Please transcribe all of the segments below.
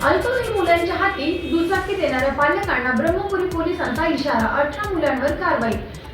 अल्पवयीन मुलांच्या हाती दुचाकी देणाऱ्या पालकांना ब्रह्मपुरी पोलिसांचा इशारा। 18 मुलांवर कारवाई।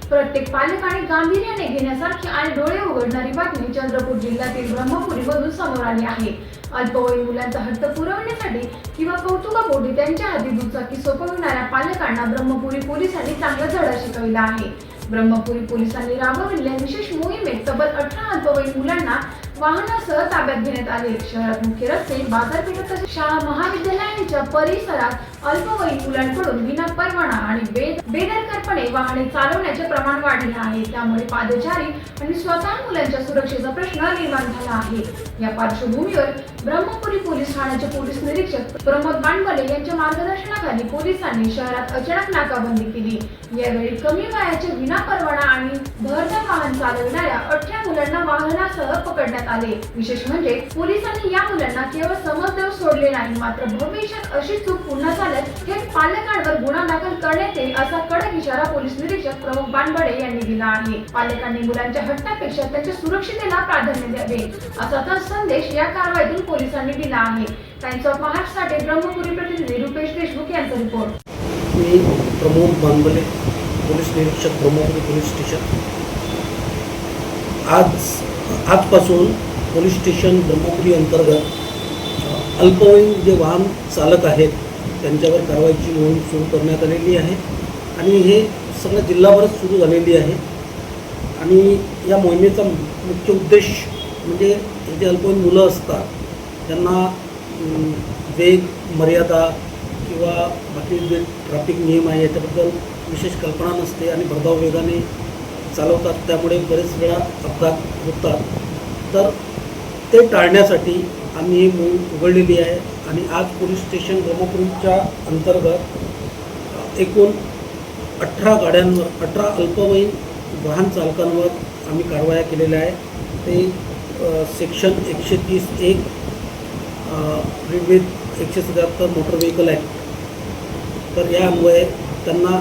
प्रत्येक पालकाने गांभीर्याने घेण्यासारखी आणि डोळे उघडणारी बातमी चंद्रपूर जिल्ह्यातील ब्रह्मपुरीमधून समोर आली आहे। अल्पवयीन मुलांचा हट्ट पुरवण्यासाठी किंवा कौतुकापोटी त्यांच्या हाती दुचाकी सोपविणाऱ्या पालकांना ब्रह्मपुरी पोलिसांनी चांगला धडा शिकविला आहे। ब्रह्मपुरी पोलिसांनी राबविलेल्या विशेष मोहिमेत तब्बल 18 अल्पवयीन मुलांना वाहनासह ताब्यात घेण्यात आले। शहरात मुख्य रस्ते, बाजारपेठा तसेच शाळा महाविद्यालयांच्या परिसरात अल्पवयीन मुलांकडून विनापरवाना आणि बेदरकारपणे वाहने चालवण्याचे प्रमाण वाढले आहे। त्यामुळे पादचारी आणि स्वतः मुलांच्या सुरक्षेचा प्रश्न निर्माण झाला आहे। या पार्श्वभूमीवर ब्रह्मपुरी पोलीस ठाण्याचे पोलीस निरीक्षक प्रमोद बांडवले यांच्या मार्गदर्शनाखाली पोलिसांनी शहरात अचानक नाकाबंदी केली। यावेळी कमी वयाचे विनापरवाना आणि भरधाव वाहन चालविणाऱ्या 18 मुलांना वाहनासह पकडण्यात आले। विशेष म्हणजे पोलिसांनी या मुलांना केवळ समज देऊन सोडले नाही, मात्र भविष्यात अशी चूक पुन्हा झाल्यास थेट पालकांवर गुन्हा दाखल करण्यात येईल असा कडक इशारा पोलीस निरीक्षक प्रमोद बांडवले यांनी दिला आहे। पालकांनी मुलांच्या हट्टापेक्षा त्यांच्या सुरक्षिततेला प्राधान्य द्यावे असा संदेश या कारवाईतून पोलिसांनी दिला आहे। टाइम्स ऑफ महाराष्ट्रासाठी ब्रह्मपुरी प्रतिनिधी रुपेश देशमुख यांचा रिपोर्ट। मी प्रमोद बांडवले, पोलीस निरीक्षक, ब्रह्मपुरी पोलीस स्टेशन। आजपासून पोलीस स्टेशन ब्रह्मपुरी अंतर्गत अल्पवयीन जे वाहन चालक आहेत त्यांच्यावर कारवाईची मोहीम सुरू करण्यात आलेली आहे आणि हे सगळं जिल्हाभरात सुरू झालेली आहे। आणि या मोहिमेचा मुख्य उद्देश म्हणजे जे अल्पवयीन मुलं असतात त्यांना वेग मर्यादा किंवा बाकी जे ट्रॅफिक नियम आहे याच्याबद्दल विशेष कल्पना नसते आणि भरधाव वेगाने चालवतात, त्यामुळे बरेच वेळा अपघात होतात। तर ते टाळण्यासाठी आम्ही ही मोहीम उघडलेली आहे आणि आज पोलीस स्टेशन ब्रह्मपुरीच्या अंतर्गत एकूण 18 गाड्यांवर 18 अल्पवयीन वाहन चालकांवर आम्ही कारवाया केलेल्या आहे। ते सेक्शन 130(1) विविध 177 मोटर व्हेकल ॲक्ट, तर या अन्वये त्यांना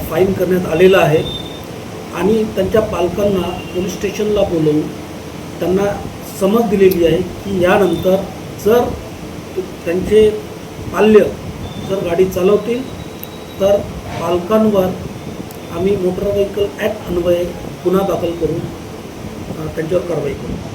फाईन करण्यात आलेला आहे आणि त्यांच्या पालकांना पोलीस स्टेशनला बोलवून त्यांना समज दिलेली आहे की यानंतर जर त्यांचे पाल्य जर गाडी चालवतील तर पालकांवर आम्ही मोटर व्हेकल ॲक्ट अन्वये गुन्हा दाखल करून त्यांच्यावर कारवाई करू।